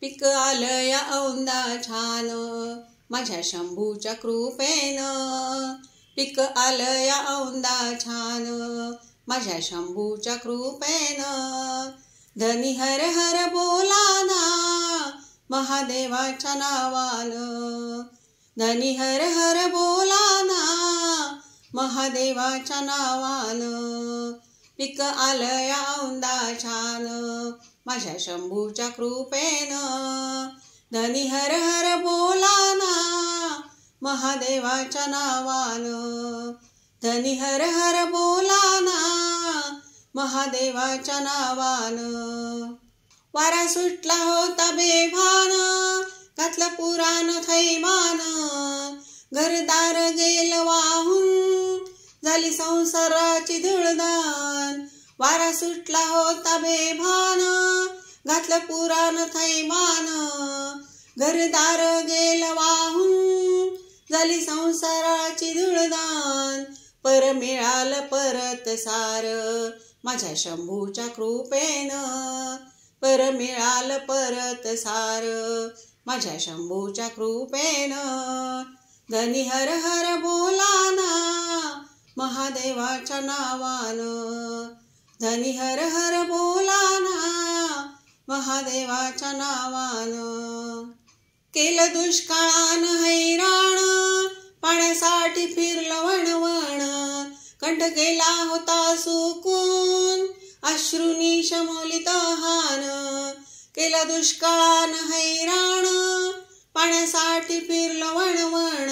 पीक आलं या औंदा छान माझ्या शंभूच्या कृपेनं. पीक आलं या औंदा छान माझ्या शंभूच्या कृपेनं. धनी हर हर बोला ना महादेवाच्या नावानं. धनी हर हर बोला ना महादेवाच्या नावानं. पीक आलं या औंदा छान माझ्या शंभूच्या कृपेनं. धनी हर हर बोला ना महादेवाच्या नावानं. धनी हर हर बोला ना महादेवाच्या नावानं. वारा सुटला होता बेभान घातलं पुराण थैमान. घरदार गेलं वाहून झाली संसाराची धुळदाण. वारा सुटला होता बेभान घातलं पुराण थैमान. घरदार गेलं वाहून झाली संसाराची धुळदाण. पर मिळालं परत सार माझ्या शंभूच्या कृपेनं. पर मिळालं परत सार माझ्या शंभूच्या कृपेनं. धनी हर हर बोला ना महादेवाच्या नावानं. धनी हर हर बोला ना महादेवाच्या नावानं. केलं दुष्काळानं हैराण पाण्यासाठी फिरलं वणवण. कंठ गेला होता सुकून अश्रूनी शमोली तहान. केलं दुष्काळानं हैराण पाण्यासाठी फिरलं वणवण.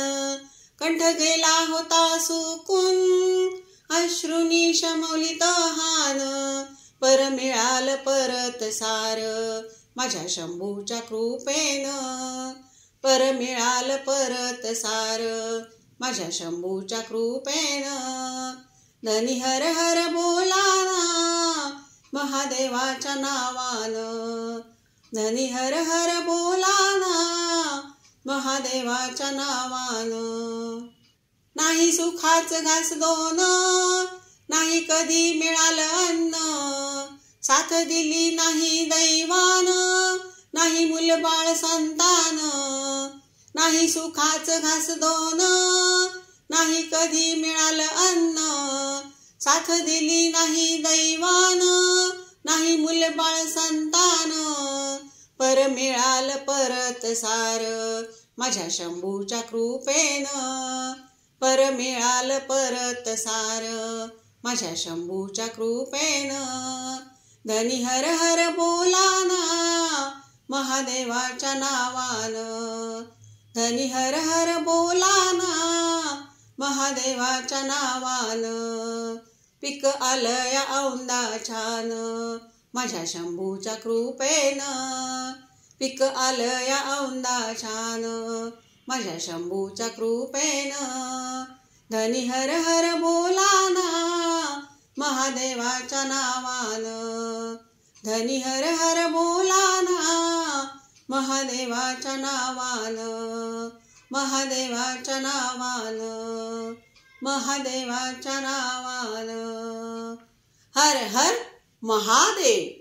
कंठ गेला होता सुकून अश्रूनी शमोली तहान. पर मिळालं परत सार माझ्या शंभूच्या कृपेनं. पर मिळालं परत सार माझ्या शंभूच्या कृपेनं. धनी हर हर बोला ना महादेवाच्या नावानं. धनी हर हर बोला ना महादेवाच्या नावानं. नाही सुखाचं घास दोन नाही कधी मिळालं अन्न. साथ दिली नाही दैवानं नाही मुलबाळ संतान. नाही सुखाचं घास दोन नाही कधी मिळालं अन्न. साथ दिली नाही दैवानं नाही मुलबाळ संतान. पर मिळालं परत सार माझ्या शंभूच्या कृपेनं. पर मिळालं परत सार माझ्या शंभूच्या कृपेनं. धनी हर हर बोला ना महादेवाच्या नावानं. धनी हर हर बोला ना महादेवाच्या नावानं. पीक आलं या औंदा छान माझ्या शंभूच्या कृपेनं. पीक आलं या औंदा छान माझ्या शंभूच्या कृपेनं. धनी हर हर बोला ना महादेवाच्या नावानं. धनी हर हर बोला ना महादेवाच्या नावानं. महादेवाच्या नावानं. महादेवाच्या नावानं. हर हर महादेव.